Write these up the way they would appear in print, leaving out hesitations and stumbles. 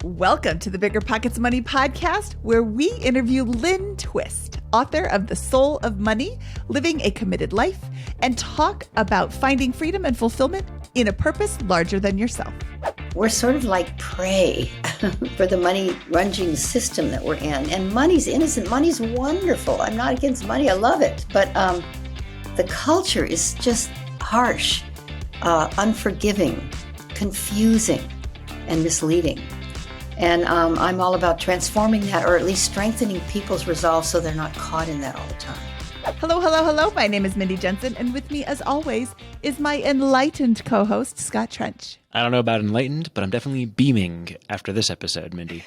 Welcome to the BiggerPockets Money Podcast, where we interview Lynne Twist, author of The Soul of Money, Living a Committed Life, and talk about finding freedom and fulfillment in a purpose larger than yourself. We're sort of like prey for the money-runging system that we're in. And money's innocent. Money's wonderful. I'm not against money. I love it. But the culture is just harsh, unforgiving, confusing, and misleading. And I'm all about transforming that, or at least strengthening people's resolve so they're not caught in that all the time. Hello, hello, hello. My name is Mindy Jensen, and with me, as always, is my enlightened co-host, Scott Trench. I don't know about enlightened, but I'm definitely beaming after this episode, Mindy.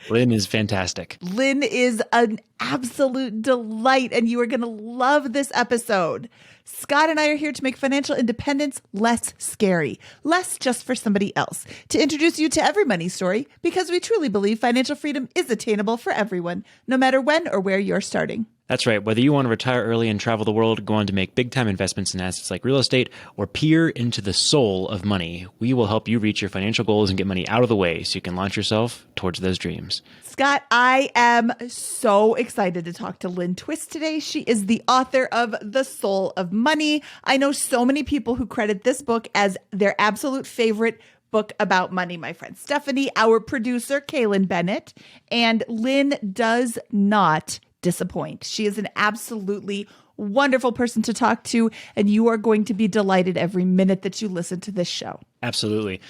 Lynne is fantastic. Lynne is an absolute delight, and you are going to love this episode. Scott and I are here to make financial independence less scary, less just for somebody else, to introduce you to every money story, because we truly believe financial freedom is attainable for everyone, no matter when or where you're starting. That's right. Whether you want to retire early and travel the world, go on to make big-time investments in assets like real estate, or peer into the soul of money, we will help you reach your financial goals and get money out of the way so you can launch yourself towards those dreams. Scott, I am so excited to talk to Lynne Twist today. She is the author of The Soul of Money. I know so many people who credit this book as their absolute favorite book about money. My friend Stephanie, our producer, Kaylin Bennett, and Lynne does not disappoint. She is an absolutely wonderful person to talk to, and you are going to be delighted every minute that you listen to this show. Absolutely.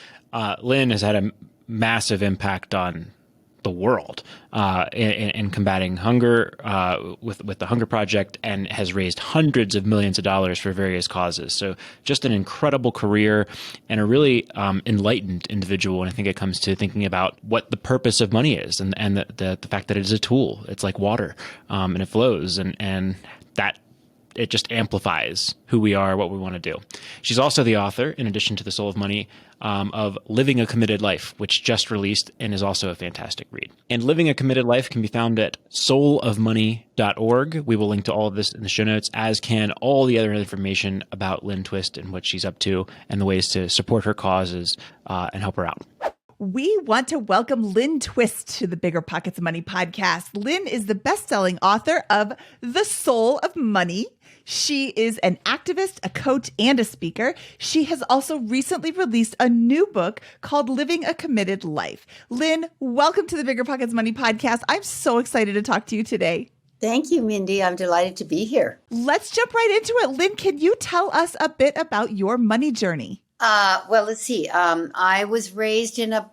Lynne has had a massive impact on the world in combating hunger with the Hunger Project, and has raised hundreds of millions of dollars for various causes. So just an incredible career and a really enlightened individual. And I think it comes to thinking about what the purpose of money is, and the fact that it is a tool. It's like water, and it flows, and that it just amplifies who we are, what we want to do. She's also the author, in addition to The Soul of Money, of Living a Committed Life, which just released and is also a fantastic read. And Living a Committed Life can be found at soulofmoney.org. We will link to all of this in the show notes, as can all the other information about Lynne Twist and what she's up to and the ways to support her causes and help her out. We want to welcome Lynne Twist to the BiggerPockets Money Podcast. Lynne is the best-selling author of The Soul of Money. She is an activist, a coach, and a speaker. She has also recently released a new book called Living a Committed Life. Lynne, welcome to the BiggerPockets Money Podcast. I'm so excited to talk to you today. Thank you, Mindy. I'm delighted to be here. Let's jump right into it. Lynne, can you tell us a bit about your money journey? Well, let's see. I was raised in a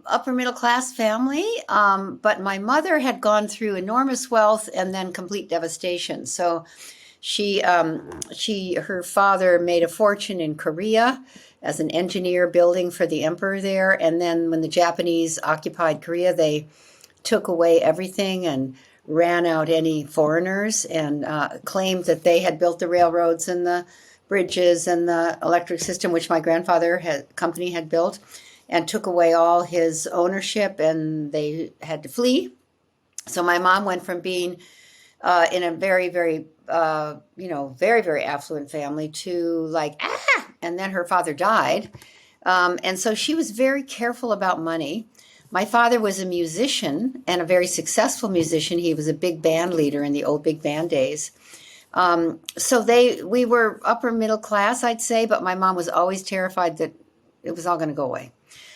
upper middle class family, but my mother had gone through enormous wealth and then complete devastation. So her father made a fortune in Korea as an engineer building for the emperor there. And then when the Japanese occupied Korea, they took away everything and ran out any foreigners, and claimed that they had built the railroads and the bridges and the electric system, which my company had built, and took away all his ownership, and they had to flee. So my mom went from being in a very, very, very, very affluent family to and then her father died. And so she was very careful about money. My father was a musician, and a very successful musician. He was a big band leader in the old big band days. So we were upper middle class, I'd say, but my mom was always terrified that it was all going to go away.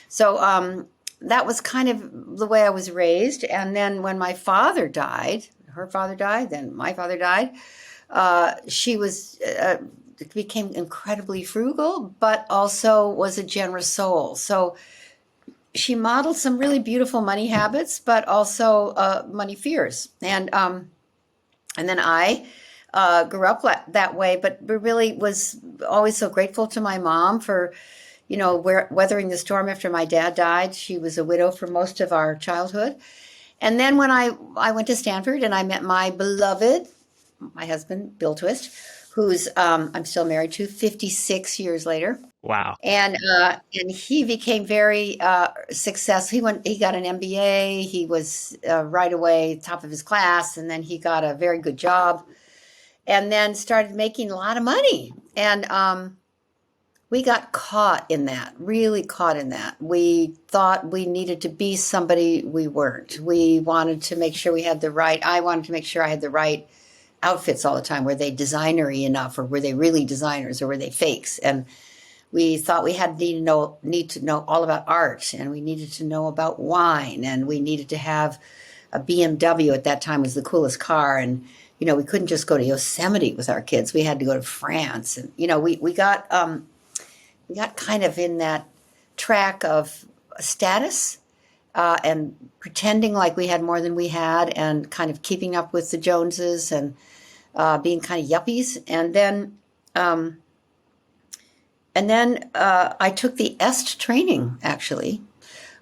So that was kind of the way I was raised. And then when my father died, her father died, then my father died, she became incredibly frugal, but also was a generous soul. So she modeled some really beautiful money habits, but also money fears. And then I grew up that way, but really was always so grateful to my mom for, weathering the storm after my dad died. She was a widow for most of our childhood. And then when I went to Stanford and I met my beloved, my husband, Bill Twist, who's I'm still married to 56 years later. Wow. And he became very successful. He got an MBA. He was right away top of his class, and then he got a very good job, and then started making a lot of money. And we got caught in that, really caught in that. We thought we needed to be somebody we weren't. We wanted to make sure I wanted to make sure I had the right outfits all the time. Were they designery enough, or were they really designers, or were they fakes? And we thought we had need to know all about art, and we needed to know about wine, and we needed to have a BMW at that time was the coolest car. And, we couldn't just go to Yosemite with our kids. We had to go to France. And, we got kind of in that track of status and pretending like we had more than we had, and kind of keeping up with the Joneses, and being kind of yuppies. And then I took the EST training, actually,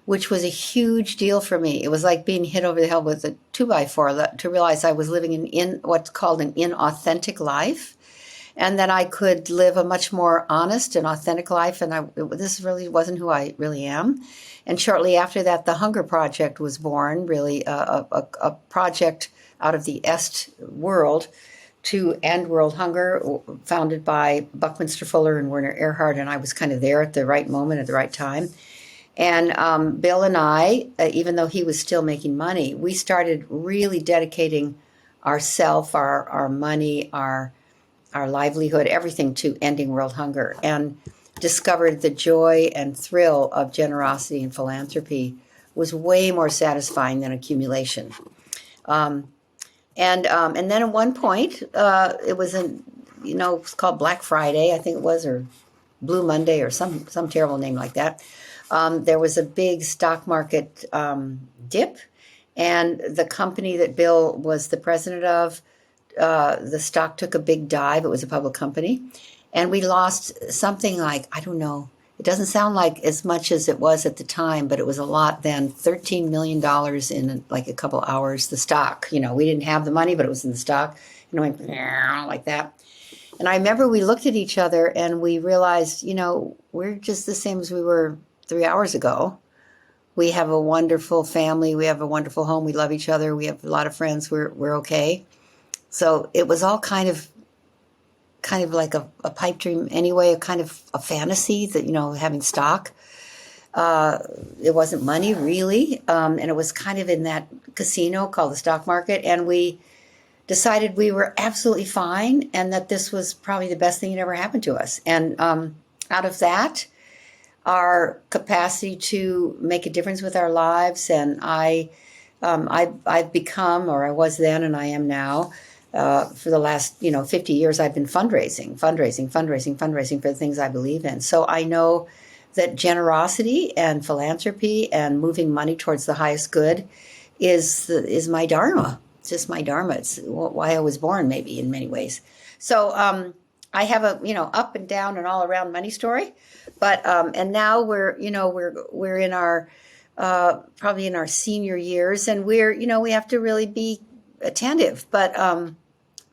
which was a huge deal for me. It was like being hit over the head with a 2x4 to realize I was living in what's called an inauthentic life, and that I could live a much more honest and authentic life. And this really wasn't who I really am. And shortly after that, the Hunger Project was born, really a project out of the EST world to end world hunger, founded by Buckminster Fuller and Werner Erhard. And I was kind of there at the right moment, at the right time. And Bill and I, even though he was still making money, we started really dedicating ourself, our money, our livelihood, everything to ending world hunger, and discovered the joy and thrill of generosity and philanthropy was way more satisfying than accumulation. And then at one point, it was it's called Black Friday, I think it was, or Blue Monday, or some terrible name like that. There was a big stock market dip, and the company that Bill was the president of, the stock took a big dive. It was a public company, and we lost something like, I don't know, it doesn't sound like as much as it was at the time, but it was a lot then, $13 million in like a couple hours, the stock. We didn't have the money, but it was in the stock, and it went like that. And I remember we looked at each other and we realized, we're just the same as we were 3 hours ago. We have a wonderful family. We have a wonderful home. We love each other. We have a lot of friends. We're okay. So it was all kind of like a pipe dream anyway, a kind of a fantasy that, having stock. It wasn't money really. And it was kind of in that casino called the stock market. And we decided we were absolutely fine, and that this was probably the best thing that ever happened to us. And out of that, our capacity to make a difference with our lives. And I've become, or I was then and I am now, for the last 50 years, I've been fundraising for the things I believe in. So I know that generosity and philanthropy and moving money towards the highest good is my dharma. It's just my dharma. It's why I was born, maybe, in many ways. So I have a up and down and all around money story, but and now we're in our probably in our senior years, and we have to really be attentive. But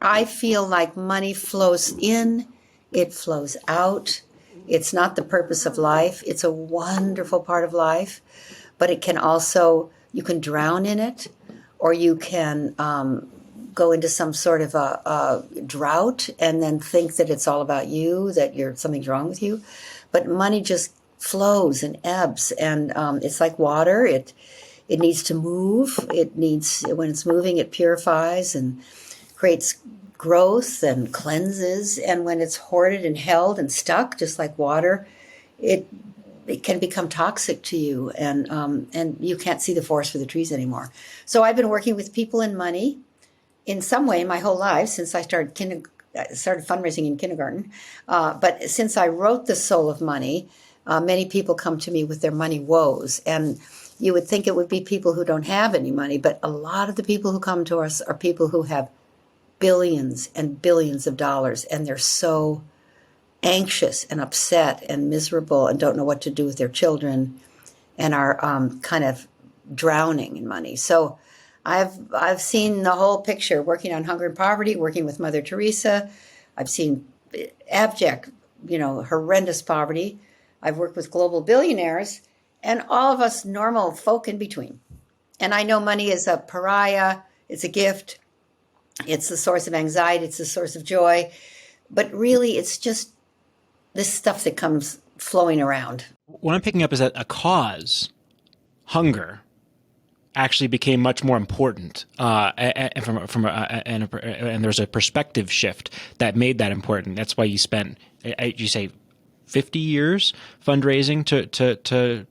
I feel like money flows in, it flows out. It's not the purpose of life. It's a wonderful part of life, but it can also, you can drown in it, or you can go into some sort of a drought and then think that it's all about you, that something's wrong with you. But money just flows and ebbs, and it's like water. It needs to move. When it's moving, it purifies and creates growth and cleanses. And when it's hoarded and held and stuck, just like water, it can become toxic to you, and you can't see the forest for the trees anymore. So I've been working with people in money in some way my whole life since I started fundraising in kindergarten. But since I wrote The Soul of Money, many people come to me with their money woes. And you would think it would be people who don't have any money, but a lot of the people who come to us are people who have billions and billions of dollars, and they're so anxious and upset and miserable and don't know what to do with their children, and are kind of drowning in money. So I've seen the whole picture, working on hunger and poverty, working with Mother Teresa. I've seen abject, horrendous poverty. I've worked with global billionaires, and all of us normal folk in between. And I know money is a pariah. It's a gift. It's the source of anxiety. It's the source of joy. But really, it's just this stuff that comes flowing around. What I'm picking up is that a cause, hunger, actually became much more important, and there's a perspective shift that made that important. That's why you spent, you say, 50 years fundraising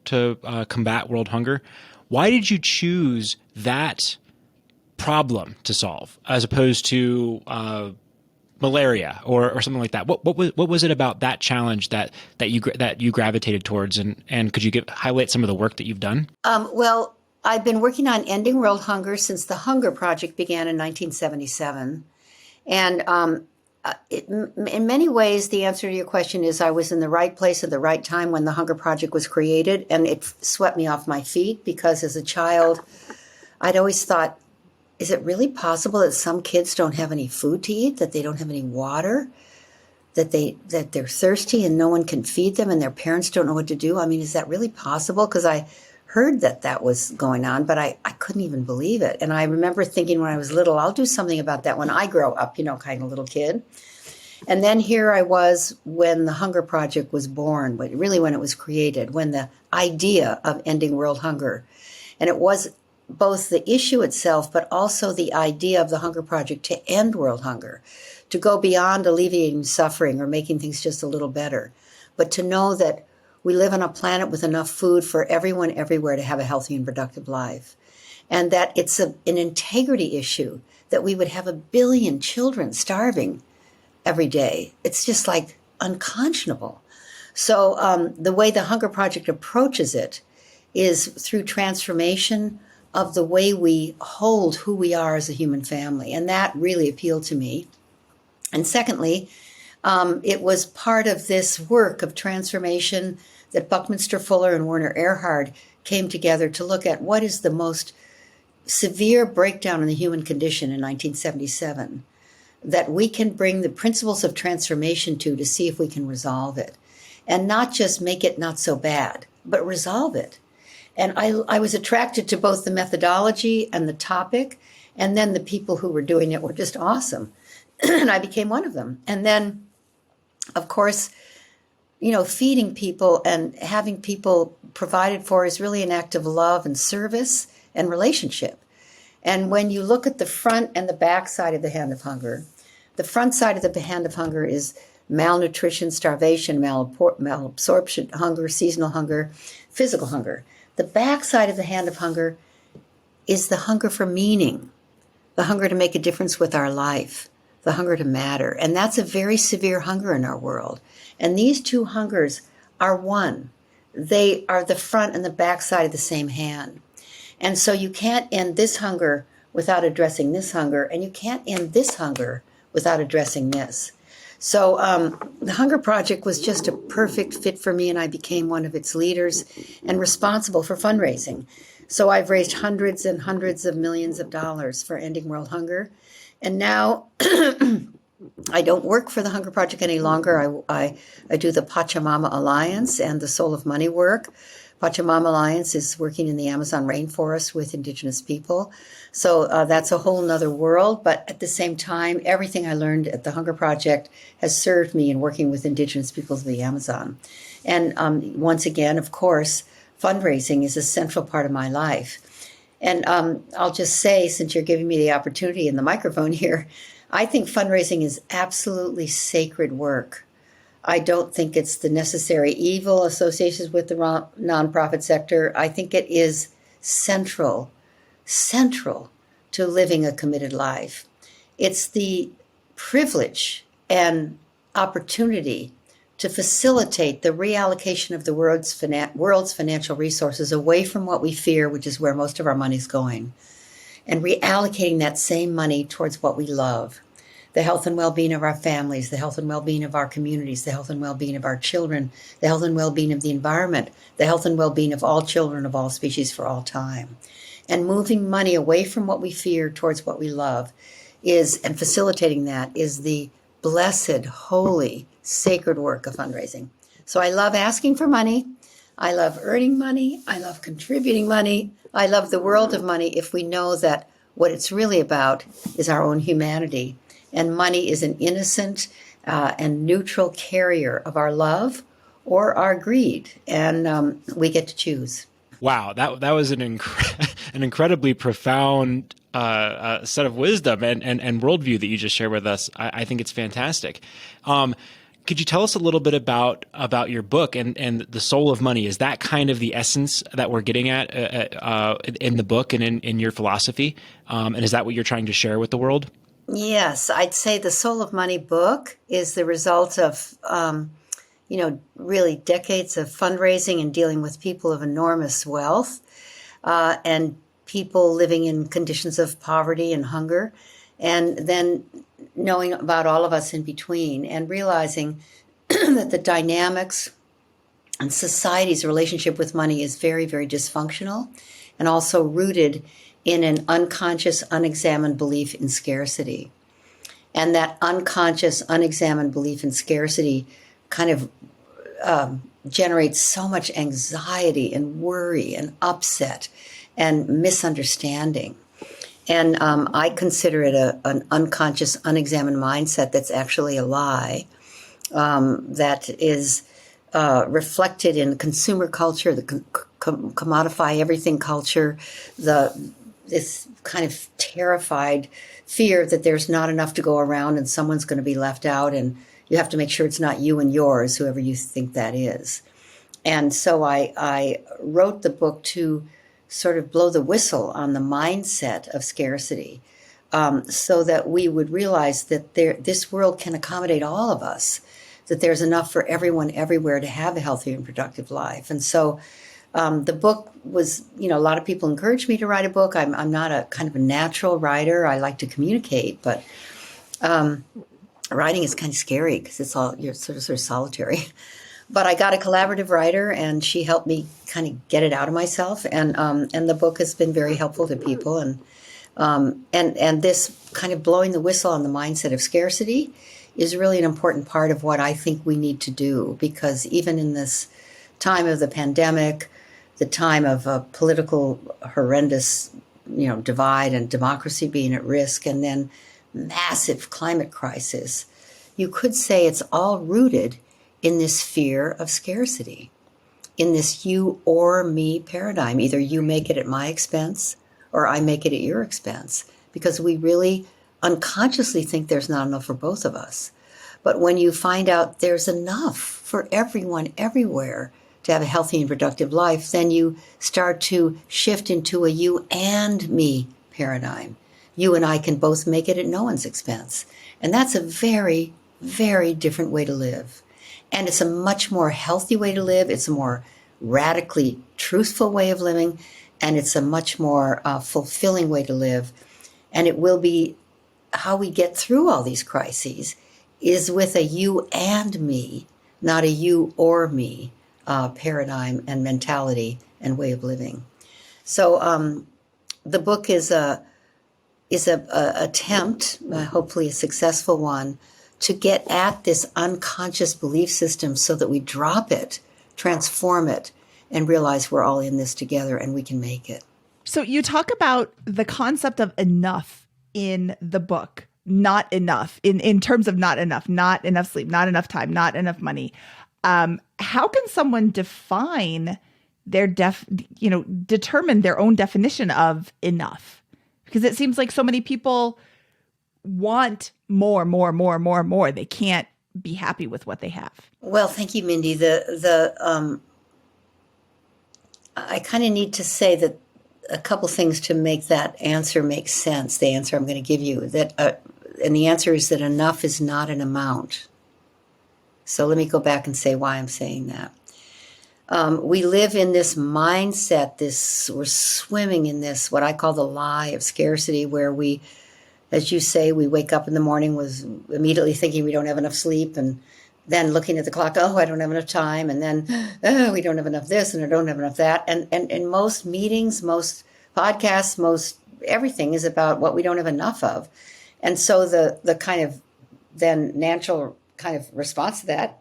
to combat world hunger. Why did you choose that problem to solve as opposed to malaria or something like that? What was it about that challenge that you gravitated towards, and could you highlight some of the work that you've done? Well, I've been working on ending world hunger since the Hunger Project began in 1977, and in many ways, the answer to your question is I was in the right place at the right time when the Hunger Project was created, and it swept me off my feet because as a child, I'd always thought, is it really possible that some kids don't have any food to eat, that they don't have any water, that they're thirsty and no one can feed them and their parents don't know what to do? I mean, is that really possible? Because I heard that was going on, but I couldn't even believe it. And I remember thinking when I was little, I'll do something about that when I grow up, kind of little kid. And then here I was when the Hunger Project was born, but really when it was created, when the idea of ending world hunger. And it was both the issue itself, but also the idea of the Hunger Project to end world hunger, to go beyond alleviating suffering or making things just a little better, but to know that we live on a planet with enough food for everyone everywhere to have a healthy and productive life, and that it's an integrity issue that we would have 1 billion children starving every day. It's just like unconscionable. So the way the Hunger Project approaches it is through transformation of the way we hold who we are as a human family. And that really appealed to me. And secondly, it was part of this work of transformation that Buckminster Fuller and Werner Erhard came together to look at what is the most severe breakdown in the human condition in 1977, that we can bring the principles of transformation to see if we can resolve it. And not just make it not so bad, but resolve it. And I was attracted to both the methodology and the topic, and then the people who were doing it were just awesome. And I became one of them. And then, of course, feeding people and having people provided for is really an act of love and service and relationship. And when you look at the front and the back side of the hand of hunger, the front side of the hand of hunger is malnutrition, starvation, malabsorption, hunger, seasonal hunger, physical hunger. The back side of the hand of hunger is the hunger for meaning, the hunger to make a difference with our life, the hunger to matter. And that's a very severe hunger in our world. And these two hungers are one. They are the front and the back side of the same hand. And so you can't end this hunger without addressing this hunger, and you can't end this hunger without addressing this. So the Hunger Project was just a perfect fit for me, and I became one of its leaders and responsible for fundraising. So I've raised hundreds and hundreds of millions of dollars for ending world hunger. And now I don't work for the Hunger Project any longer. I do the Pachamama Alliance and the Soul of Money work. Pachamama Alliance is working in the Amazon rainforest with indigenous people. So that's a whole nother world. But at the same time, everything I learned at the Hunger Project has served me in working with indigenous peoples of the Amazon. And once again, of course, fundraising is a central part of my life. And I'll just say, since you're giving me the opportunity and the microphone here, I think fundraising is absolutely sacred work. I don't think it's the necessary evil associations with the nonprofit sector. I think it is central to living a committed life. It's the privilege and opportunity to facilitate the reallocation of the world's financial resources away from what we fear, which is where most of our money is going, and reallocating that same money towards what we love. The health and well-being of our families, the health and well-being of our communities, the health and well-being of our children, the health and well-being of the environment, the health and well-being of all children of all species for all time. And moving money away from what we fear towards what we love and facilitating that is the blessed, holy, sacred work of fundraising. So I love asking for money. I love earning money. I love contributing money. I love the world of money if we know that what it's really about is our own humanity. And money is an innocent and neutral carrier of our love or our greed. And we get to choose. Wow, that was an incredibly profound set of wisdom and worldview that you just shared with us. I think it's fantastic. Could you tell us a little bit about your book and the soul of money? Is that kind of the essence that we're getting at in the book and in your philosophy? And is that what you're trying to share with the world? Yes, I'd say the Soul of Money book is the result of really decades of fundraising and dealing with people of enormous wealth and people living in conditions of poverty and hunger, and then knowing about all of us in between and realizing that the dynamics and society's relationship with money is very, very dysfunctional and also rooted in an unconscious, unexamined belief in scarcity. And that unconscious, unexamined belief in scarcity kind of generates so much anxiety and worry and upset and misunderstanding. And I consider it an unconscious, unexamined mindset that's actually a lie that is reflected in consumer culture, the commodify everything culture, this kind of terrified fear that there's not enough to go around and someone's going to be left out, and you have to make sure it's not you and yours, whoever you think that is. And so I wrote the book to sort of blow the whistle on the mindset of scarcity, so that we would realize that this world can accommodate all of us, that there's enough for everyone everywhere to have a healthy and productive life. And so the book was, a lot of people encouraged me to write a book. I'm not a kind of a natural writer. I like to communicate, but writing is kind of scary because you're sort of solitary. But I got a collaborative writer, and she helped me kind of get it out of myself. And the book has been very helpful to people. And this kind of blowing the whistle on the mindset of scarcity is really an important part of what I think we need to do, because even in this time of the pandemic, the time of a political horrendous, divide and democracy being at risk, and then massive climate crisis, you could say it's all rooted in this fear of scarcity, in this you or me paradigm. Either you make it at my expense or I make it at your expense, because we really unconsciously think there's not enough for both of us. But when you find out there's enough for everyone everywhere to have a healthy and productive life, then you start to shift into a you and me paradigm. You and I can both make it at no one's expense. And that's a very, very different way to live. And it's a much more healthy way to live. It's a more radically truthful way of living. And it's a much more fulfilling way to live. And it will be how we get through all these crises is with a you and me, not a you or me paradigm and mentality and way of living. So the book is a attempt, hopefully a successful one, to get at this unconscious belief system so that we drop it, transform it, and realize we're all in this together and we can make it. So you talk about the concept of enough in the book, not enough, in terms of not enough sleep, not enough time, not enough money. How can someone define their determine their own definition of enough? Because it seems like so many people want more. They can't be happy with what they have. Well, thank you, Mindy. I kind of need to say that a couple things to make that answer make sense. The answer I'm going to give you and the answer is that enough is not an amount. So let me go back and say why I'm saying that. We live in this mindset, we're swimming in this, what I call the lie of scarcity, where we, as you say, we wake up in the morning with immediately thinking we don't have enough sleep, and then looking at the clock, oh, I don't have enough time, and then, oh, we don't have enough this, and I don't have enough that. And most meetings, most podcasts, most everything is about what we don't have enough of. And so the kind of then natural kind of response to that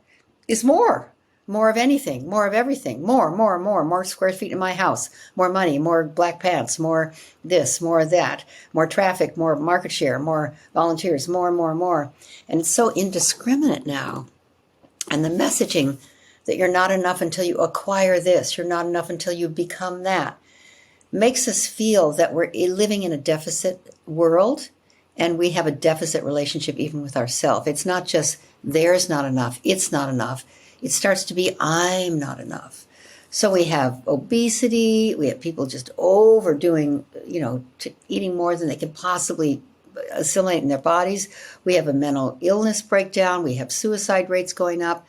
is more more of anything, more of everything, more square feet in my house, more money, more black pants, more this, more of that, more traffic, more market share, more volunteers, more and more and more. And it's so indiscriminate now. And the messaging that you're not enough until you acquire this, you're not enough until you become that, makes us feel that we're living in a deficit world, and we have a deficit relationship even with ourselves. It's not just there's not enough, it's not enough. It starts to be I'm not enough. So we have obesity, we have people just overdoing, eating more than they can possibly assimilate in their bodies. We have a mental illness breakdown, we have suicide rates going up.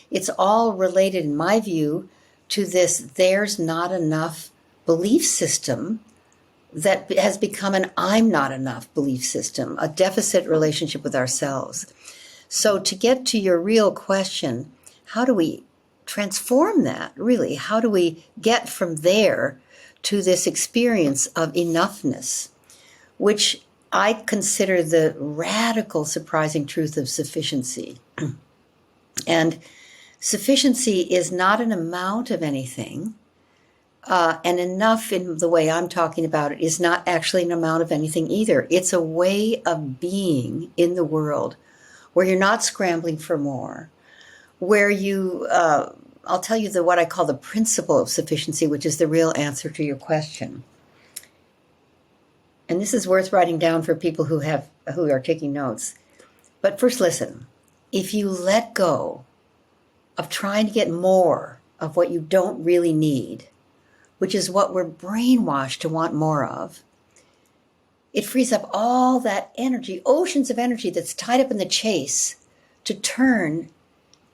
It's all related, in my view, to this there's not enough belief system that has become an I'm not enough belief system, a deficit relationship with ourselves. So to get to your real question, how do we transform that, really? How do we get from there to this experience of enoughness, which I consider the radical, surprising truth of sufficiency? And sufficiency is not an amount of anything, and enough, in the way I'm talking about it, is not actually an amount of anything either. It's a way of being in the world where you're not scrambling for more, where you, I'll tell you what I call the principle of sufficiency, which is the real answer to your question. And this is worth writing down for people who are taking notes. But first, listen. If you let go of trying to get more of what you don't really need, which is what we're brainwashed to want more of, it frees up all that energy, oceans of energy that's tied up in the chase, to turn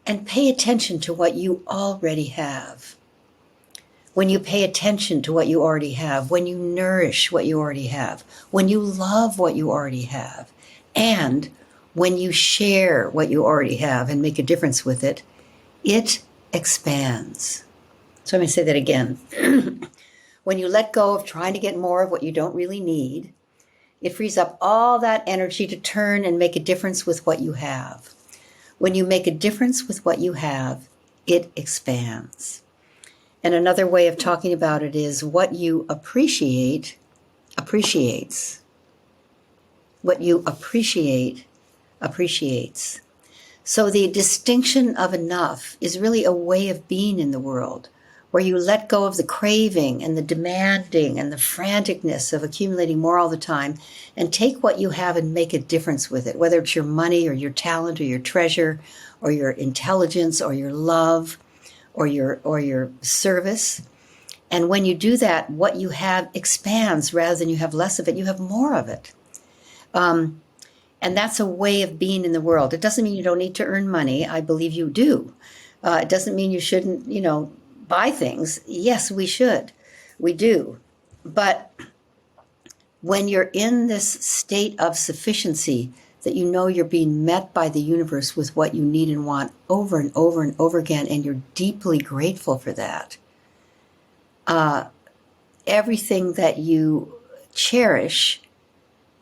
and pay attention to what you already have. When you pay attention to what you already have, when you nourish what you already have, when you love what you already have, and when you share what you already have and make a difference with it, it expands. So let me say that again. When you let go of trying to get more of what you don't really need, it frees up all that energy to turn and make a difference with what you have. When you make a difference with what you have, it expands. And another way of talking about it is what you appreciate appreciates. What you appreciate appreciates. So the distinction of enough is really a way of being in the world, where you let go of the craving and the demanding and the franticness of accumulating more all the time, and take what you have and make a difference with it, whether it's your money or your talent or your treasure or your intelligence or your love or your service. And when you do that, what you have expands rather than you have less of it, you have more of it. And that's a way of being in the world. It doesn't mean you don't need to earn money. I believe you do. It doesn't mean you shouldn't, buy things. Yes, we should. We do. But when you're in this state of sufficiency, that you know you're being met by the universe with what you need and want over and over and over again, and you're deeply grateful for that, everything that you cherish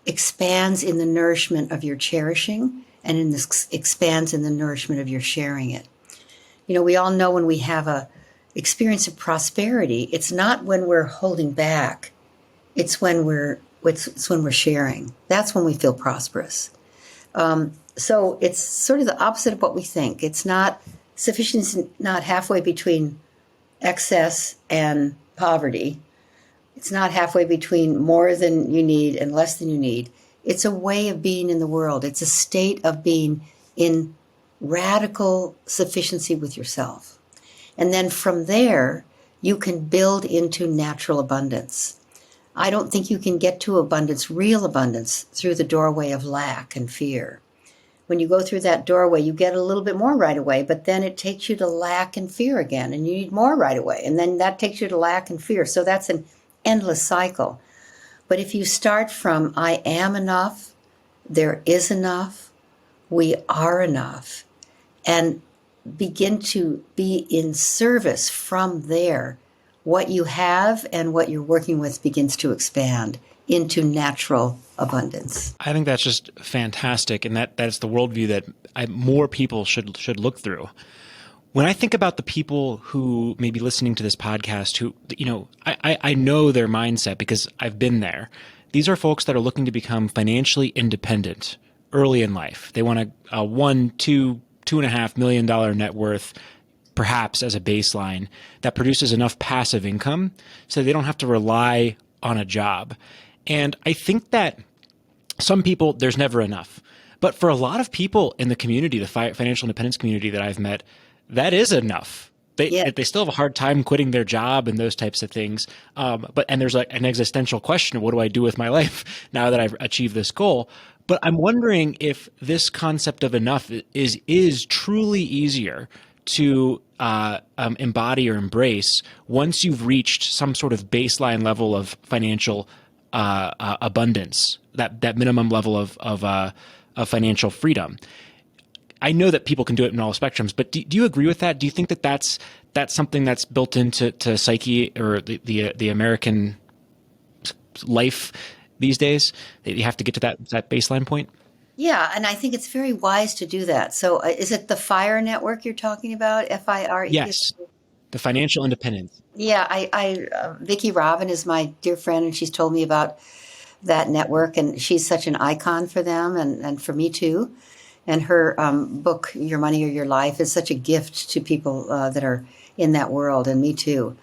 expands in the nourishment of your cherishing, and expands in the nourishment of your sharing it. We all know when we have a experience of prosperity, it's not when we're holding back. It's when we're sharing. That's when we feel prosperous. So it's sort of the opposite of what we think. It's not sufficiency, not halfway between excess and poverty. It's not halfway between more than you need and less than you need. It's a way of being in the world. It's a state of being in radical sufficiency with yourself. And then from there, you can build into natural abundance. I don't think you can get to abundance, real abundance, through the doorway of lack and fear. When you go through that doorway, you get a little bit more right away, but then it takes you to lack and fear again, and you need more right away, and then that takes you to lack and fear. So that's an endless cycle. But if you start from I am enough, there is enough, we are enough, and begin to be in service from there, what you have and what you're working with begins to expand into natural abundance. I think that's just fantastic, and that's the worldview that more people should look through. when I think about the people who may be listening to this podcast, who, I know their mindset because I've been there. These are folks that are looking to become financially independent early in life. They want a $1, $2, $2.5 million net worth, perhaps as a baseline, that produces enough passive income so they don't have to rely on a job. And I think that some people, there's never enough. But for a lot of people in the community, the financial independence community that I've met, that is enough. They still have a hard time quitting their job and those types of things. And there's like an existential question of what do I do with my life now that I've achieved this goal? But I'm wondering if this concept of enough is truly easier to embody or embrace once you've reached some sort of baseline level of financial abundance, that minimum level of financial freedom. I know that people can do it in all spectrums, but do you agree with that? Do you think that that's something that's built into psyche or the American life these days, that you have to get to that baseline point? Yeah, and I think it's very wise to do that. So is it the FIRE network you're talking about? FIRE? Yes, the financial independence. Yeah, Vicki Robin is my dear friend, and she's told me about that network, and she's such an icon for them and for me too. And her book, Your Money or Your Life, is such a gift to people that are in that world, and me too.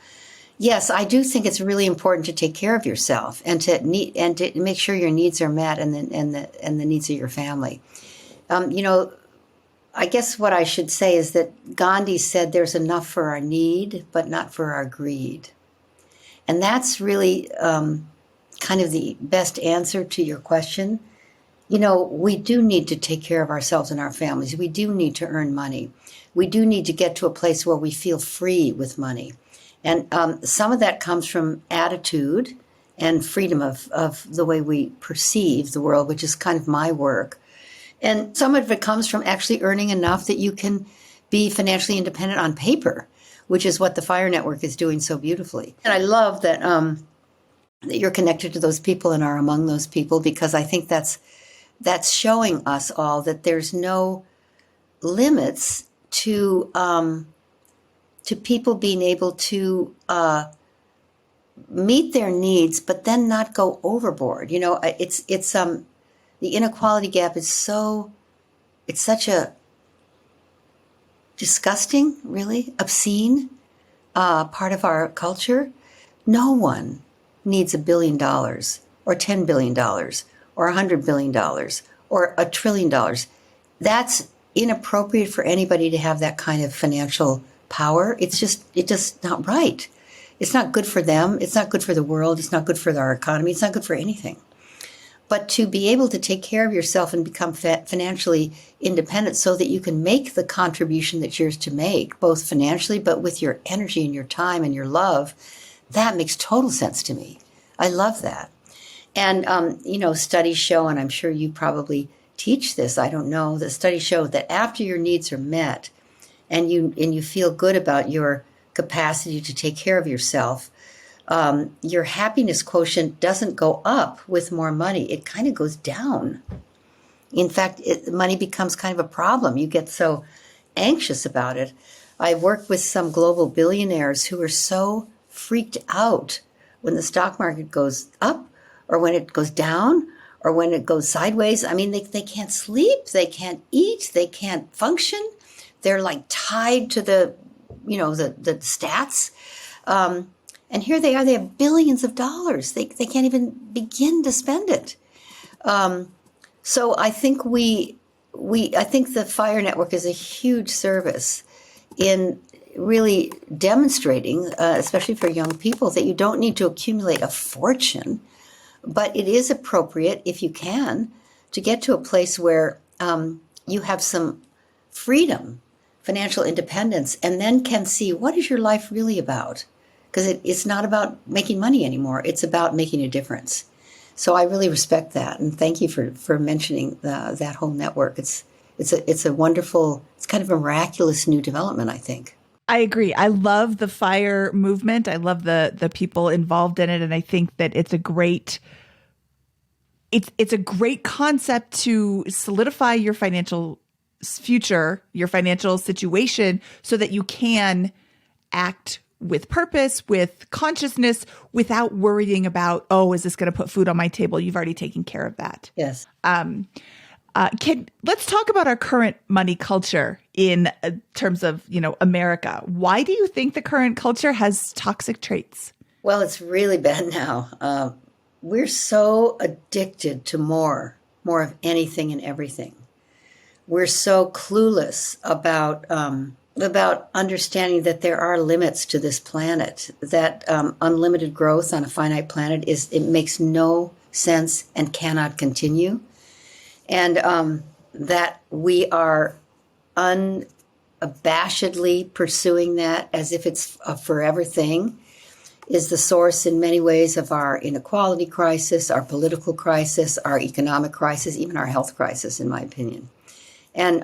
Yes, I do think it's really important to take care of yourself and to make sure your needs are met and the needs of your family. I guess what I should say is that Gandhi said there's enough for our need, but not for our greed. And that's really kind of the best answer to your question. We do need to take care of ourselves and our families. We do need to earn money. We do need to get to a place where we feel free with money. And some of that comes from attitude and freedom of the way we perceive the world, which is kind of my work. And some of it comes from actually earning enough that you can be financially independent on paper, which is what the FIRE Network is doing so beautifully. And I love that that you're connected to those people and are among those people, because I think that's showing us all that there's no limits to people being able to meet their needs, but then not go overboard. It's the inequality gap is it's such a disgusting, really obscene part of our culture. No one needs $1 billion or $10 billion or $100 billion or $1 trillion. That's inappropriate for anybody to have that kind of financial power. It's just not right. It's not good for them. It's not good for the world. It's not good for our economy. It's not good for anything. But to be able to take care of yourself and become financially independent so that you can make the contribution that's yours to make, both financially, but with your energy and your time and your love, that makes total sense to me. I love that. And, studies show, and I'm sure you probably teach this, I don't know, the studies show that after your needs are met and you feel good about your capacity to take care of yourself, your happiness quotient doesn't go up with more money. It kind of goes down. In fact, money becomes kind of a problem. You get so anxious about it. I work with some global billionaires who are so freaked out when the stock market goes up or when it goes down or when it goes sideways. I mean, they can't sleep, they can't eat, they can't function. They're like tied to the stats. And here they are, they have billions of dollars. They can't even begin to spend it. So I think I think the FIRE Network is a huge service in really demonstrating, especially for young people, that you don't need to accumulate a fortune, but it is appropriate, if you can, to get to a place where you have some freedom, financial independence, and then can see what is your life really about. Because it's not about making money anymore. It's about making a difference. So I really respect that. And thank you for mentioning that whole network. It's a wonderful, it's kind of a miraculous new development, I think. I agree. I love the FIRE movement. I love the people involved in it. And I think that it's a great concept to solidify your financial future, your financial situation, so that you can act with purpose, with consciousness, without worrying about, oh, is this going to put food on my table? You've already taken care of that. Yes. Let's talk about our current money culture in terms of, America. Why do you think the current culture has toxic traits? Well, it's really bad now. We're so addicted to more of anything and everything. We're so clueless about understanding that there are limits to this planet, that unlimited growth on a finite planet it makes no sense and cannot continue. And that we are unabashedly pursuing that as if it's a forever thing is the source in many ways of our inequality crisis, our political crisis, our economic crisis, even our health crisis, in my opinion. And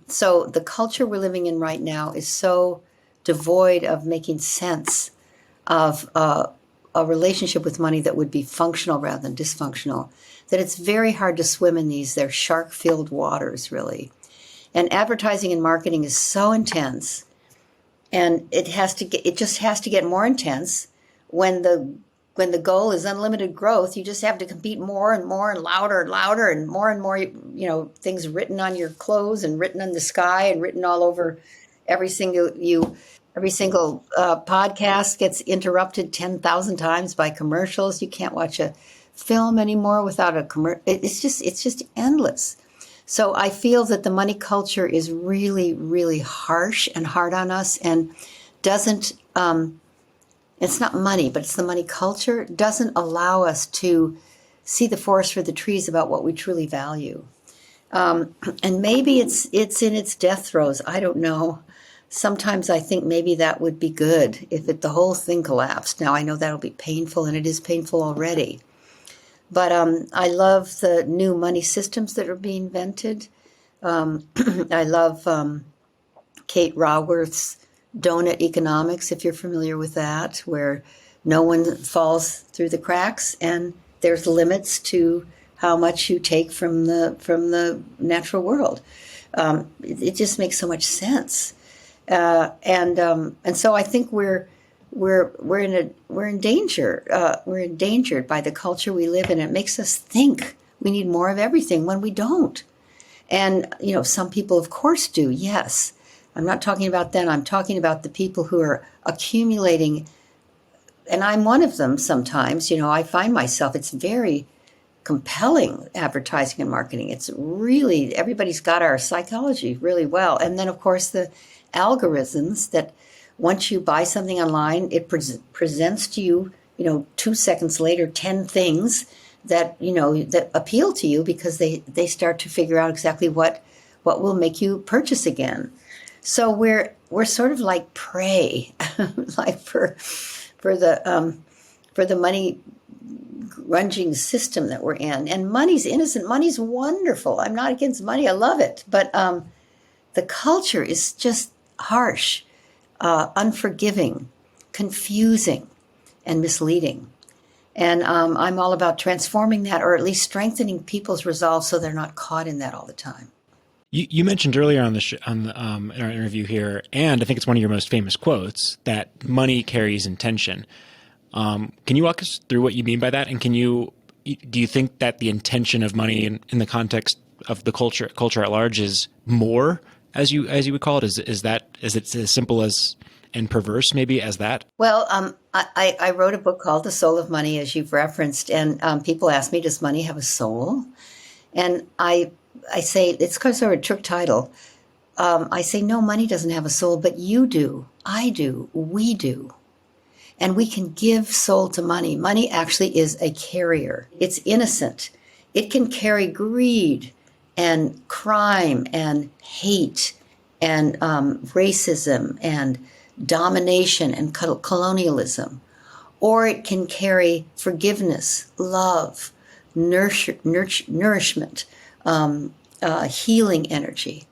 so the culture we're living in right now is so devoid of making sense of a relationship with money that would be functional rather than dysfunctional, that it's very hard to swim in they're shark-filled waters, really. And advertising and marketing is so intense, and it just has to get more intense. When the goal is unlimited growth, you just have to compete more and more and louder and more, things written on your clothes and written in the sky and written all over every single podcast gets interrupted 10,000 times by commercials. You can't watch a film anymore without a commercial. It's just endless. So I feel that the money culture is really, really harsh and hard on us, and doesn't, it's not money, but it's the money culture, doesn't allow us to see the forest for the trees about what we truly value. And maybe it's in its death throes. I don't know. Sometimes I think maybe that would be good if the whole thing collapsed. Now, I know that'll be painful, and it is painful already. But I love the new money systems that are being invented. I love Kate Raworth's donut economics, if you're familiar with that, where no one falls through the cracks, and there's limits to how much you take from the natural world. It just makes so much sense, and so I think we're in danger. We're endangered by the culture we live in. It makes us think we need more of everything when we don't. And some people, of course, do. Yes. I'm not talking about them. I'm talking about the people who are accumulating, and I'm one of them sometimes. I find myself, it's very compelling, advertising and marketing. It's really, everybody's got our psychology really well. And then, of course, the algorithms that once you buy something online, it presents to you, 2 seconds later, 10 things that, that appeal to you, because they start to figure out exactly what will make you purchase again. So we're sort of like prey, like for the money grunging system that we're in. And money's innocent. Money's wonderful. I'm not against money. I love it. But the culture is just harsh, unforgiving, confusing, and misleading. And I'm all about transforming that, or at least strengthening people's resolve so they're not caught in that all the time. You mentioned earlier in our interview here, and I think it's one of your most famous quotes, that money carries intention. Can you walk us through what you mean by that? And do you think that the intention of money in the context of the culture at large is more, as you would call it? Is it as simple as and perverse maybe as that? Well, I wrote a book called The Soul of Money, as you've referenced, and people ask me, does money have a soul? And I say, it's kind of a trick title. I say, no, money doesn't have a soul, but you do, I do, we do. And we can give soul to money. Money actually is a carrier. It's innocent. It can carry greed and crime and hate and racism and domination and colonialism. Or it can carry forgiveness, love, nourishment, healing energy.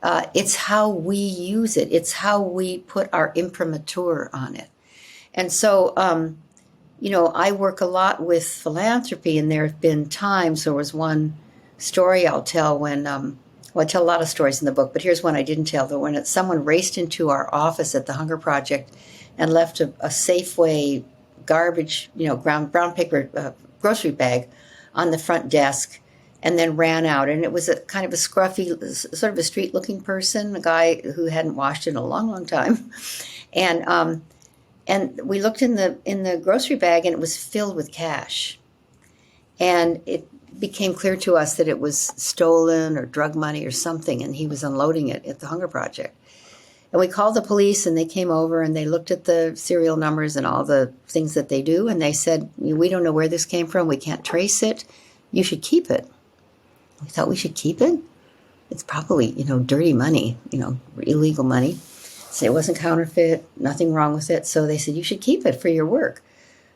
It's how we use it. It's how we put our imprimatur on it. And so, I work a lot with philanthropy, and there have been times, there was one story I'll tell when Well, I tell a lot of stories in the book, but here's one I didn't tell. That when someone raced into our office at the Hunger Project and left a Safeway garbage, brown paper grocery bag on the front desk, and then ran out. And it was a kind of a scruffy, sort of a street-looking person, a guy who hadn't washed in a long, long time, and we looked in the grocery bag, and it was filled with cash, and it became clear to us that it was stolen or drug money or something, and he was unloading it at the Hunger Project. And we called the police, and they came over, and they looked at the serial numbers and all the things that they do, and they said, we don't know where this came from. We can't trace it. You should keep it. We thought we should keep it? It's probably, dirty money, illegal money. So it wasn't counterfeit, nothing wrong with it. So they said, you should keep it for your work.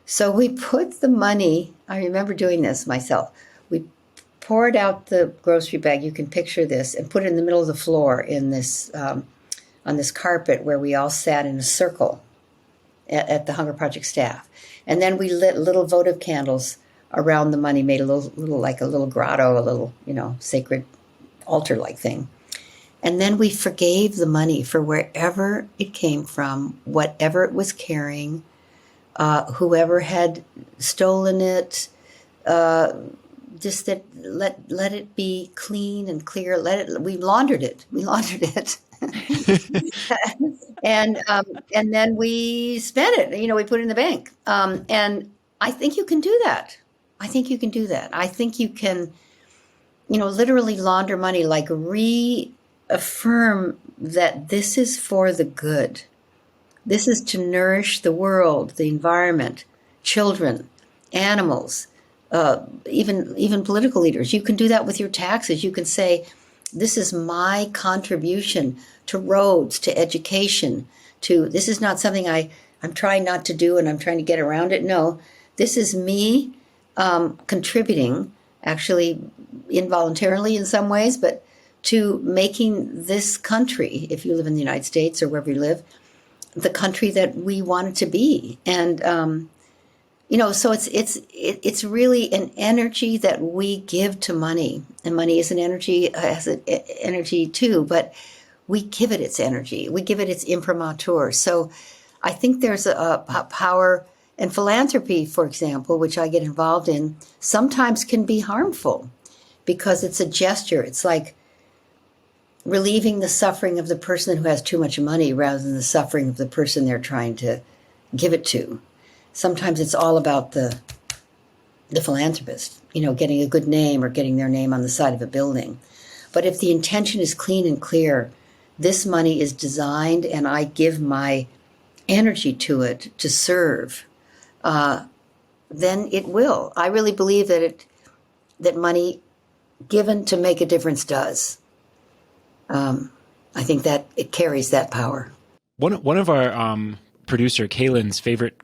So we put the money, I remember doing this myself. We poured out the grocery bag, you can picture this, and put it in the middle of the floor in this on this carpet where we all sat in a circle at the Hunger Project staff. And then we lit little votive candles around the money, made a little like a little grotto, a little, sacred altar-like thing. And then we forgave the money for wherever it came from, whatever it was carrying, whoever had stolen it, just that let it be clean and clear. We laundered it. And then we spent it. We put it in the bank. And I think you can do that. I think you can, literally launder money, like reaffirm that this is for the good. This is to nourish the world, the environment, children, animals, even political leaders. You can do that with your taxes. You can say, this is my contribution to roads, to education, this is not something I'm trying not to do and I'm trying to get around it. No, this is me contributing, actually involuntarily in some ways, but to making this country, if you live in the United States or wherever you live, the country that we want it to be. And, so it's really an energy that we give to money, and money is an energy, has an energy too, but we give it its energy. We give it its imprimatur. So I think there's a power, and philanthropy, for example, which I get involved in, sometimes can be harmful because it's a gesture. It's like relieving the suffering of the person who has too much money rather than the suffering of the person they're trying to give it to. Sometimes it's all about the philanthropist, getting a good name or getting their name on the side of a building. But if the intention is clean and clear, this money is designed and I give my energy to it to serve, then it will. I really believe that money given to make a difference does. I think that it carries that power. One of our producer Kaylin's favorite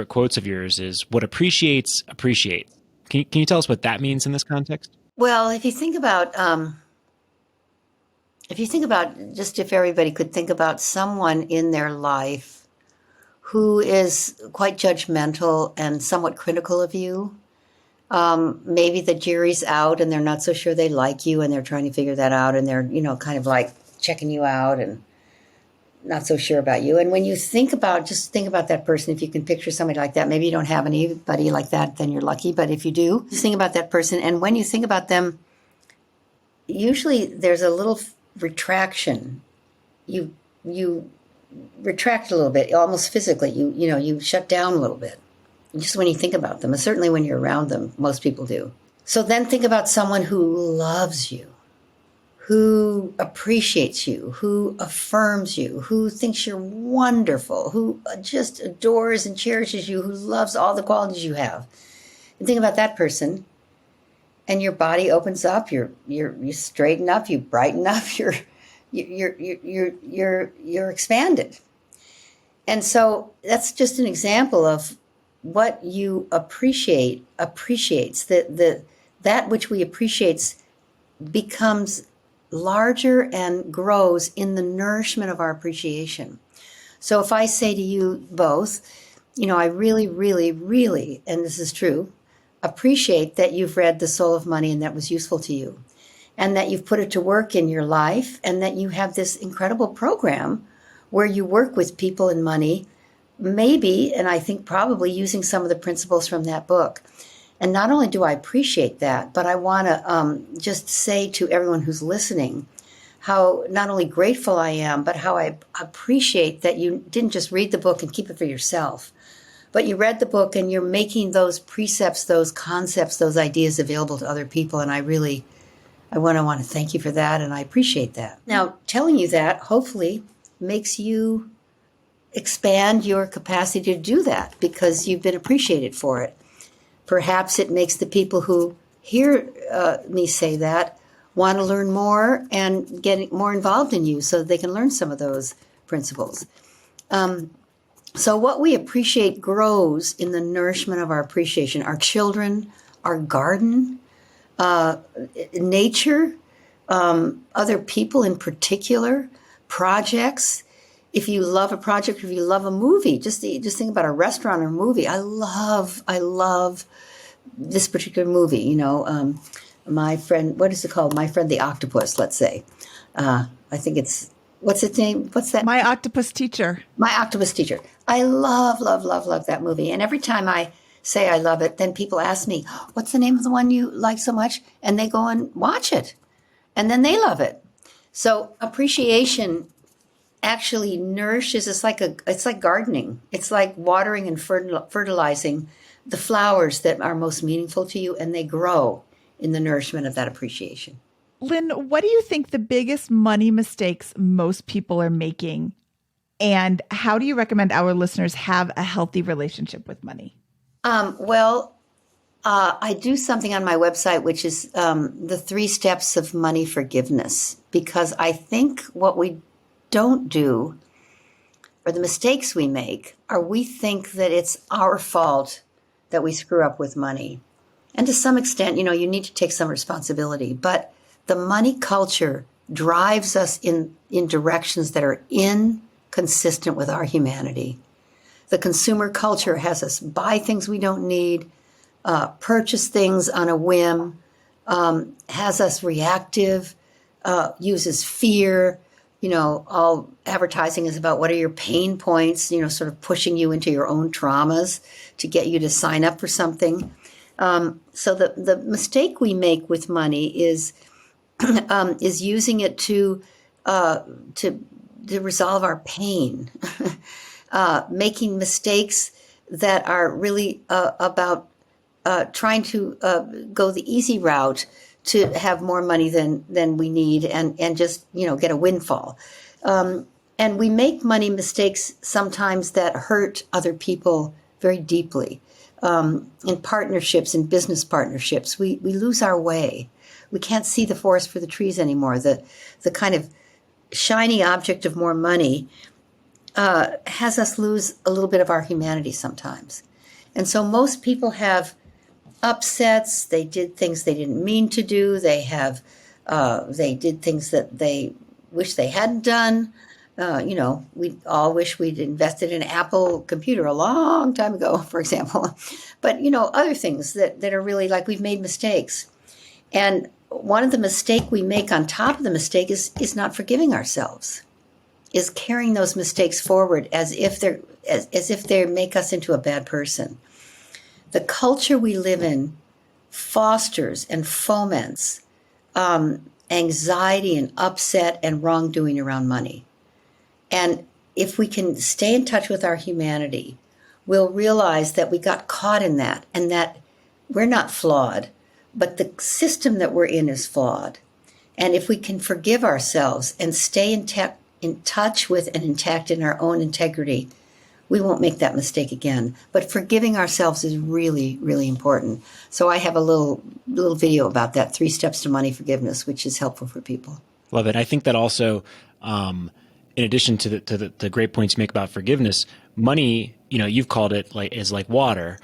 quotes of yours is, "What appreciates appreciates." Can you tell us what that means in this context? Well, if you think about just if everybody could think about someone in their life who is quite judgmental and somewhat critical of you, maybe the jury's out and they're not so sure they like you and they're trying to figure that out and they're, kind of like checking you out and not so sure about you. And when you think about that person, if you can picture somebody like that, maybe you don't have anybody like that, then you're lucky. But if you do, just think about that person. And when you think about them, usually there's a little retraction. You retract a little bit, almost physically. You shut down a little bit. Just when you think about them, and certainly when you're around them, most people do. So then think about someone who loves you, who appreciates you, who affirms you, who thinks you're wonderful, who just adores and cherishes you, who loves all the qualities you have. And think about that person, and your body opens up. You straighten up. You brighten up. You're expanded. And so that's just an example of what you appreciates. That which we appreciates becomes larger and grows in the nourishment of our appreciation. So if I say to you both, I really, really, really, and this is true, appreciate that you've read The Soul of Money and that was useful to you. and that you've put it to work in your life, and that you have this incredible program where you work with people and money, maybe, and I think probably using some of the principles from that book. And not only do I appreciate that, but I want to just say to everyone who's listening how not only grateful I am, but how I appreciate that you didn't just read the book and keep it for yourself, but you read the book and you're making those precepts, those concepts, those ideas available to other people. And I want to thank you for that, and I appreciate that. Now, telling you that hopefully makes you expand your capacity to do that because you've been appreciated for it. Perhaps it makes the people who hear me say that want to learn more and get more involved in you so that they can learn some of those principles. So what we appreciate grows in the nourishment of our appreciation. Our children, our garden, nature, other people in particular, projects. If you love a project, if you love a movie, just think about a restaurant or movie. I love this particular movie. You know, my friend, what is it called? My Friend the Octopus, let's say. I think it's, what's its name? What's that? My Octopus Teacher. My Octopus Teacher. I love that movie. And every time I say I love it, then people ask me, what's the name of the one you like so much? And they go and watch it. And then they love it. So appreciation actually nourishes. It's like gardening. It's like watering and fertilizing the flowers that are most meaningful to you, and they grow in the nourishment of that appreciation. Lynne, what do you think the biggest money mistakes most people are making? And how do you recommend our listeners have a healthy relationship with money? I do something on my website, which is the 3 steps of money forgiveness, because I think what we don't do, or the mistakes we make, are we think that it's our fault that we screw up with money. And to some extent, you need to take some responsibility. But the money culture drives us in directions that are inconsistent with our humanity. The consumer culture has us buy things we don't need, purchase things on a whim, has us reactive, uses fear. All advertising is about what are your pain points, sort of pushing you into your own traumas to get you to sign up for something. So the mistake we make with money is using it to resolve our pain, making mistakes that are really about trying to go the easy route to have more money than we need and just, get a windfall. And we make money mistakes sometimes that hurt other people very deeply. In partnerships, in business partnerships, we lose our way. We can't see the forest for the trees anymore. The kind of shiny object of more money has us lose a little bit of our humanity sometimes. And so most people have upsets. They did things they didn't mean to do. They did things that they wish they hadn't done. We all wish we'd invested in an Apple computer a long time ago, for example. But, other things that are really like we've made mistakes. And one of the mistakes we make on top of the mistake is not forgiving ourselves, is carrying those mistakes forward as if they make us into a bad person. The culture we live in fosters and foments anxiety and upset and wrongdoing around money. And if we can stay in touch with our humanity, we'll realize that we got caught in that and that we're not flawed, but the system that we're in is flawed. And if we can forgive ourselves and stay in touch with and intact in our own integrity, we won't make that mistake again. But forgiving ourselves is really, really important. So I have a little video about that, 3 steps to money forgiveness, which is helpful for people. Love it. I think that also, in addition to the great points you make about forgiveness, money, you've called it is like water.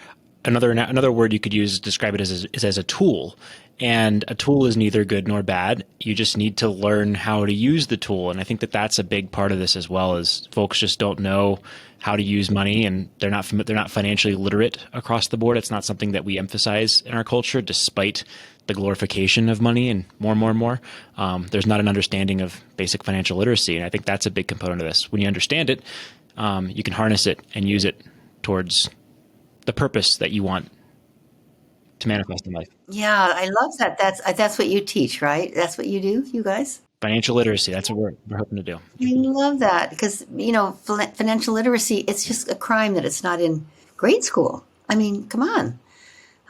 another word you could use to describe it is as a tool. And a tool is neither good nor bad. You just need to learn how to use the tool. And I think that that's a big part of this as well, is folks just don't know how to use money, and they're not financially literate across the board. It's not something that we emphasize in our culture, despite the glorification of money and more. There's not an understanding of basic financial literacy. And I think that's a big component of this. When you understand it, you can harness it and use it towards the purpose that you want to manifest in life. Yeah, I love that. That's what you teach, right? That's what you do, you guys? Financial literacy, that's what we're hoping to do. I love that because, financial literacy, it's just a crime that it's not in grade school. I mean, come on.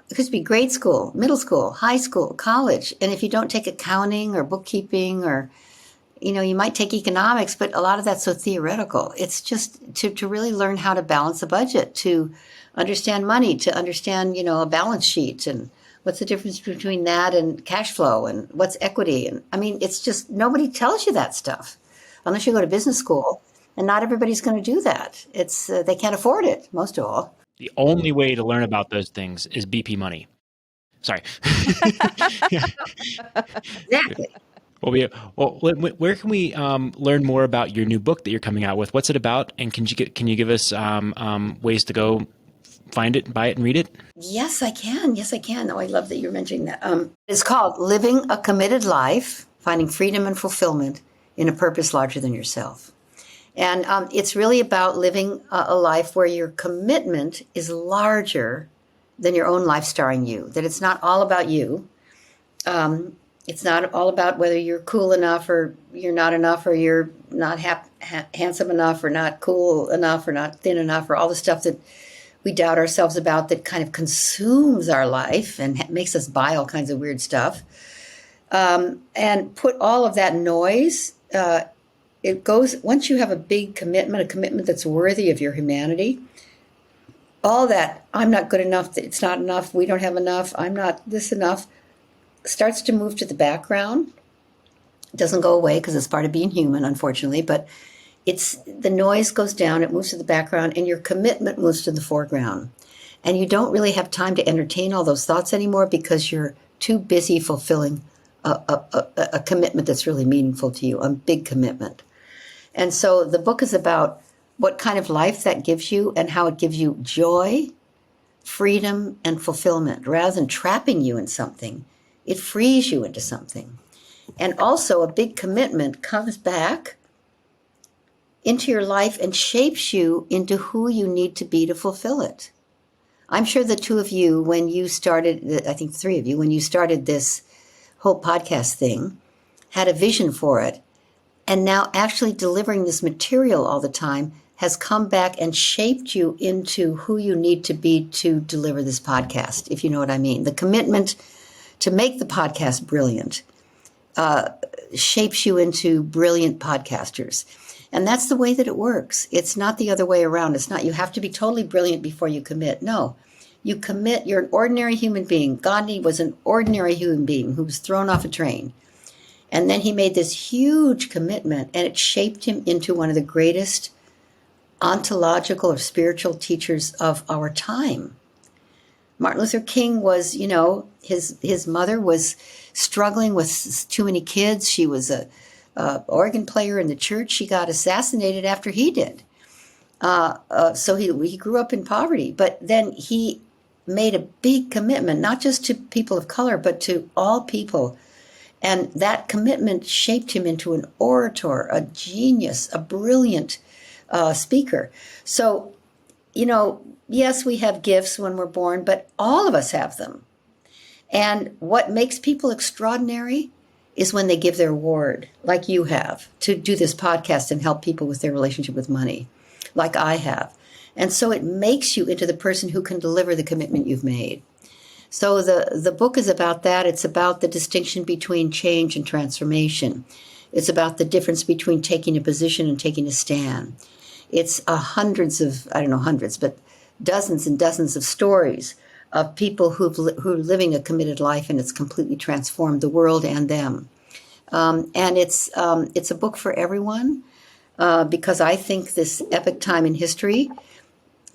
It could be grade school, middle school, high school, college. And if you don't take accounting or bookkeeping or, you might take economics, but a lot of that's so theoretical. It's just to really learn how to balance a budget, to understand money, to understand, a balance sheet, and what's the difference between that and cash flow, and what's equity. And I mean, it's just, nobody tells you that stuff unless you go to business school, and not everybody's going to do that. It's they can't afford it, most of all. The only way to learn about those things is BP money. Sorry. Exactly. Well, where can we learn more about your new book that you're coming out with? What's it about? And can you give us ways to go find it, buy it, and read it? Yes, I can. Oh, I love that you're mentioning that. It's called Living a Committed Life, Finding Freedom and Fulfillment in a Purpose Larger Than Yourself. And it's really about living a life where your commitment is larger than your own life starring you, that it's not all about you. It's not all about whether you're cool enough or you're not enough, or you're not handsome enough or not cool enough or not thin enough, or all the stuff that we doubt ourselves about that kind of consumes our life and makes us buy all kinds of weird stuff. And put all of that noise, it goes, once you have a big commitment, a commitment that's worthy of your humanity, all that, I'm not good enough, it's not enough, we don't have enough, I'm not this enough, starts to move to the background. It doesn't go away because it's part of being human, unfortunately, but the noise goes down, it moves to the background, and your commitment moves to the foreground. And you don't really have time to entertain all those thoughts anymore because you're too busy fulfilling a commitment that's really meaningful to you, a big commitment. And so the book is about what kind of life that gives you and how it gives you joy, freedom, and fulfillment. Rather than trapping you in something, it frees you into something. And also a big commitment comes back into your life and shapes you into who you need to be to fulfill it. I'm sure the two of you, when you started, I think the three of you, when you started this whole podcast thing, had a vision for it. And now actually delivering this material all the time has come back and shaped you into who you need to be to deliver this podcast, if you know what I mean. The commitment to make the podcast brilliant shapes you into brilliant podcasters. And that's the way that it works. It's not the other way around. It's not you have to be totally brilliant before you commit. No, you commit. You're an ordinary human being. Gandhi was an ordinary human being who was thrown off a train. And then he made this huge commitment, and it shaped him into one of the greatest ontological or spiritual teachers of our time. Martin Luther King was, his mother was struggling with too many kids. She was a organ player in the church. She got assassinated after he did. So he grew up in poverty, but then he made a big commitment, not just to people of color, but to all people. And that commitment shaped him into an orator, a genius, a brilliant speaker. So, yes, we have gifts when we're born, but all of us have them. And what makes people extraordinary is when they give their word, like you have, to do this podcast and help people with their relationship with money, like I have. And so it makes you into the person who can deliver the commitment you've made. So the book is about that. It's about the distinction between change and transformation. It's about the difference between taking a position and taking a stand. It's dozens and dozens of stories of people who are living a committed life, and it's completely transformed the world and them. And it's a book for everyone because I think this epic time in history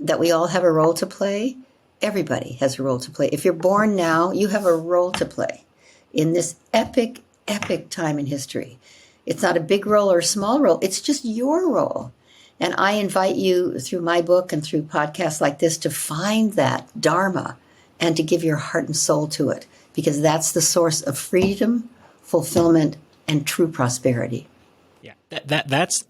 that we all have a role to play Everybody has a role to play. If you're born now, you have a role to play in this epic, epic time in history. It's not a big role or a small role. It's just your role. And I invite you through my book and through podcasts like this to find that dharma and to give your heart and soul to it, because that's the source of freedom, fulfillment, and true prosperity. Yeah, that's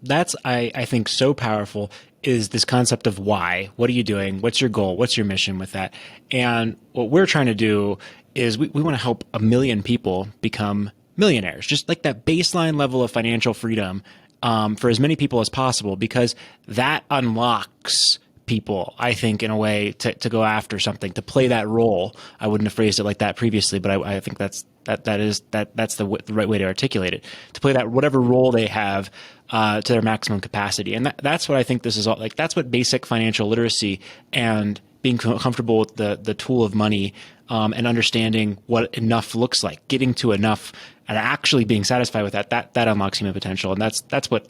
I think so powerful, is this concept of why. What are you doing? What's your goal? What's your mission with that? And what we're trying to do is we want to help 1 million people become millionaires, just like that baseline level of financial freedom for as many people as possible, because that unlocks people, I think, in a way to go after something, to play that role. I wouldn't have phrased it like that previously, but I think that's the right way to articulate it, to play that whatever role they have to their maximum capacity. And that's what I think this is all like. That's what basic financial literacy and being comfortable with the tool of money and understanding what enough looks like, getting to enough and actually being satisfied with that unlocks human potential. And that's what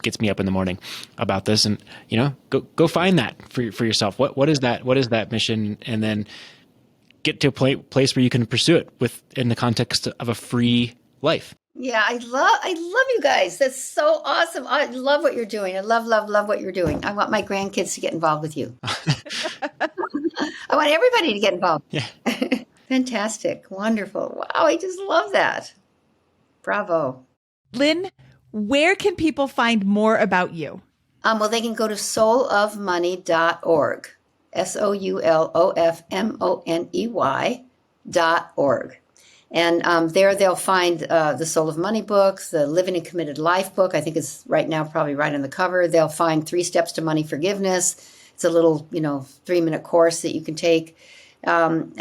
gets me up in the morning about this. And, go find that for yourself. What is that mission? And then get to a place where you can pursue it in the context of a free life. Yeah, I love you guys. That's so awesome. I love what you're doing. I love what you're doing. I want my grandkids to get involved with you. I want everybody to get involved. Yeah. Fantastic. Wonderful. Wow, I just love that. Bravo. Lynne, where can people find more about you? Well, they can go to soulofmoney.org. soulofmoney.org. And there they'll find the Soul of Money book, the Living a Committed Life book. I think it's right now probably right on the cover. They'll find 3 Steps to Money Forgiveness. It's a little, 3-minute course that you can take. And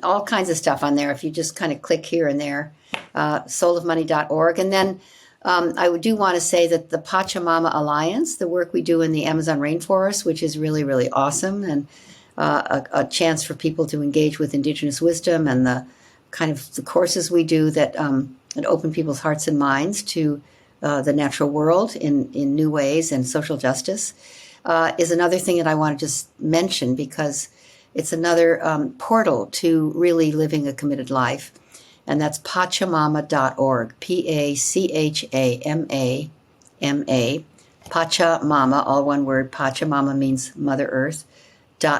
all kinds of stuff on there if you just kind of click here and there, soulofmoney.org. And then I do want to say that the Pachamama Alliance, the work we do in the Amazon rainforest, which is really, really awesome, and a chance for people to engage with indigenous wisdom, and the kind of the courses we do that open people's hearts and minds to the natural world in new ways, and social justice is another thing that I want to just mention, because it's another portal to really living a committed life. And that's Pachamama.org, Pachamama, Pachamama, all one word. Pachamama means Mother Earth,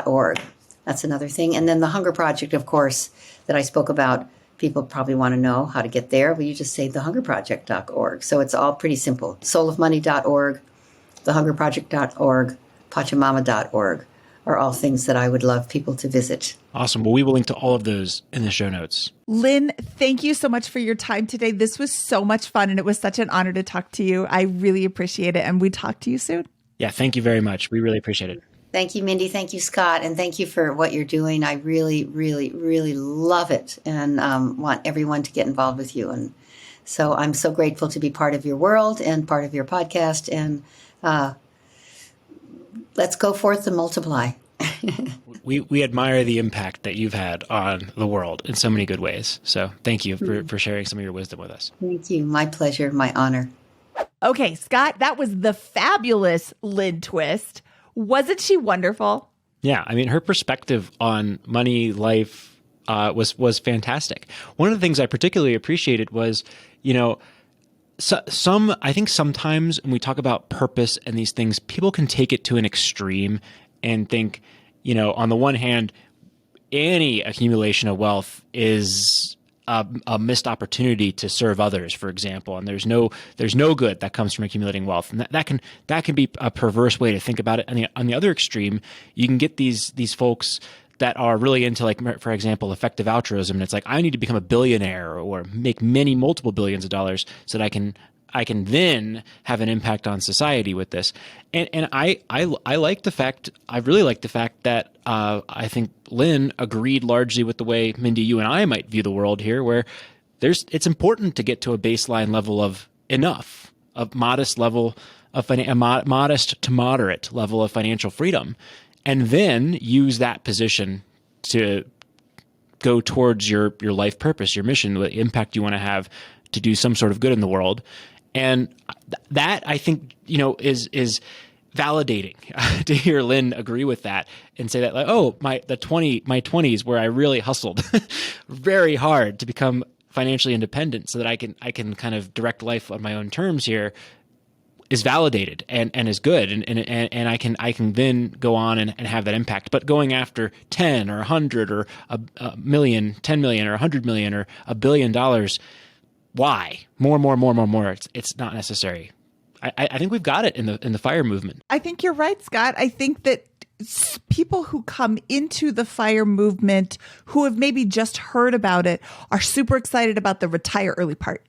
.org. That's another thing. And then the Hunger Project, of course, that I spoke about. People probably want to know how to get there. Well, you just say thehungerproject.org. So it's all pretty simple. soulofmoney.org, thehungerproject.org, Pachamama.org are all things that I would love people to visit. Awesome. Well, we will link to all of those in the show notes. Lynne, thank you so much for your time today. This was so much fun, and it was such an honor to talk to you. I really appreciate it, and we talk to you soon. Yeah, thank you very much. We really appreciate it. Thank you, Mindy. Thank you, Scott. And thank you for what you're doing. I really, really, really love it, and want everyone to get involved with you. And so I'm so grateful to be part of your world and part of your podcast. And let's go forth and multiply. We admire the impact that you've had on the world in so many good ways. So thank you for sharing some of your wisdom with us. Thank you. My pleasure. My honor. Okay, Scott, that was the fabulous Lynne Twist. Wasn't she wonderful? Yeah, I mean, her perspective on money, life was fantastic. One of the things I particularly appreciated was, I think sometimes when we talk about purpose and these things, people can take it to an extreme and think, on the one hand, any accumulation of wealth is a missed opportunity to serve others, for example, and there's no good that comes from accumulating wealth, and that can be a perverse way to think about it. And on the other extreme, you can get these folks that are really into, like, for example, effective altruism, and it's like, I need to become a billionaire or make multiple billions of dollars so that I can then have an impact on society with this. And I like the fact, I really like the fact that I think Lynne agreed largely with the way, Mindy, you and I might view the world here, where it's important to get to a baseline level of enough, a modest level of modest to moderate level of financial freedom, and then use that position to go towards your life purpose, your mission, the impact you want to have to do some sort of good in the world. And that, I think, is validating to hear Lynne agree with that and say that, like, oh, my 20s where I really hustled very hard to become financially independent so that I can kind of direct life on my own terms here is validated and is good. And I can then go on and have that impact. But going after 10 or 100 or a million, 10 million or 100 million or $1 billion, why? More. It's not necessary. I think we've got it in the FIRE movement. I think you're right, Scott. I think that people who come into the FIRE movement who have maybe just heard about it are super excited about the retire early part.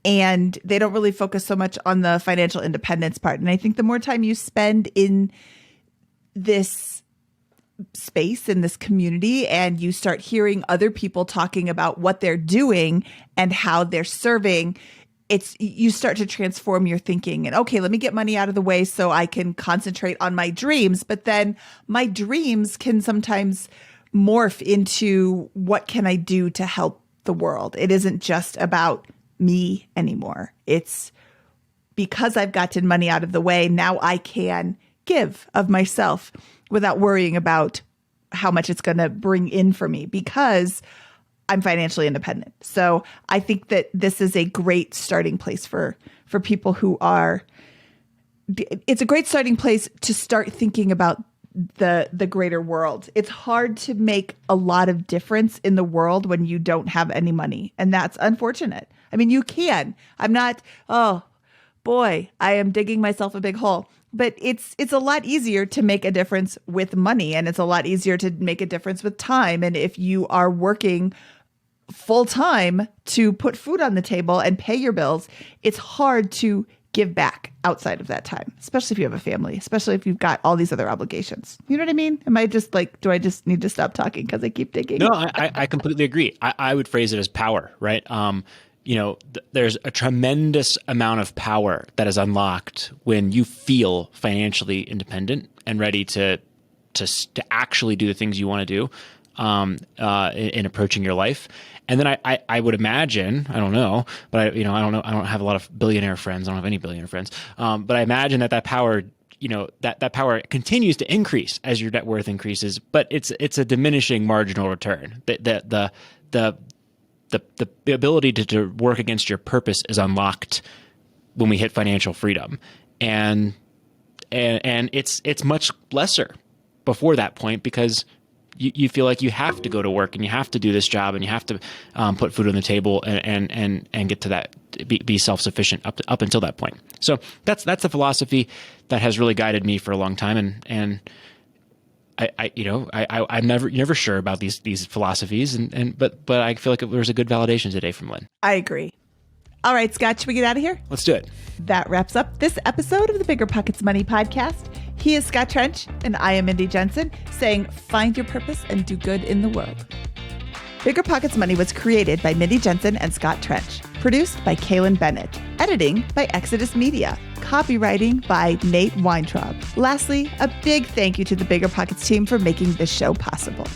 And they don't really focus so much on the financial independence part. And I think the more time you spend in this space, in this community, and you start hearing other people talking about what they're doing and how they're serving, you start to transform your thinking. And okay, let me get money out of the way so I can concentrate on my dreams. But then my dreams can sometimes morph into what can I do to help the world? It isn't just about me anymore. It's because I've gotten money out of the way, now I can give of myself without worrying about how much it's going to bring in for me because I'm financially independent. So I think that this is a great starting place for people who are, it's a great starting place to start thinking about the greater world. It's hard to make a lot of difference in the world when you don't have any money. And that's unfortunate. I mean, you can. I'm not, oh boy, I am digging myself a big hole. But it's a lot easier to make a difference with money, and it's a lot easier to make a difference with time. And if you are working full time to put food on the table and pay your bills, it's hard to give back outside of that time, especially if you have a family, especially if you've got all these other obligations. You know what I mean? Am I just like, do I just need to stop talking because I keep digging? No, I completely agree. I would phrase it as power, right? There's a tremendous amount of power that is unlocked when you feel financially independent and ready to actually do the things you want to do in approaching your life. And then I would imagine, I don't know, but I don't know. I don't have a lot of billionaire friends. I don't have any billionaire friends. But I imagine that power, that power continues to increase as your net worth increases, but it's a diminishing marginal return. The ability to work against your purpose is unlocked when we hit financial freedom. And it's much lesser before that point because you feel like you have to go to work and you have to do this job and you have to put food on the table and get to that, be self-sufficient up until that point. So that's a philosophy that has really guided me for a long time. And I'm never sure about these philosophies, but I feel like there was a good validation today from Lynne. I agree. All right, Scott, should we get out of here? Let's do it. That wraps up this episode of the BiggerPockets Money Podcast. He is Scott Trench, and I am Mindy Jensen, saying find your purpose and do good in the world. BiggerPockets Money was created by Mindy Jensen and Scott Trench. Produced by Kaylin Bennett. Editing by Exodus Media. Copywriting by Nate Weintraub. Lastly, a big thank you to the BiggerPockets team for making this show possible.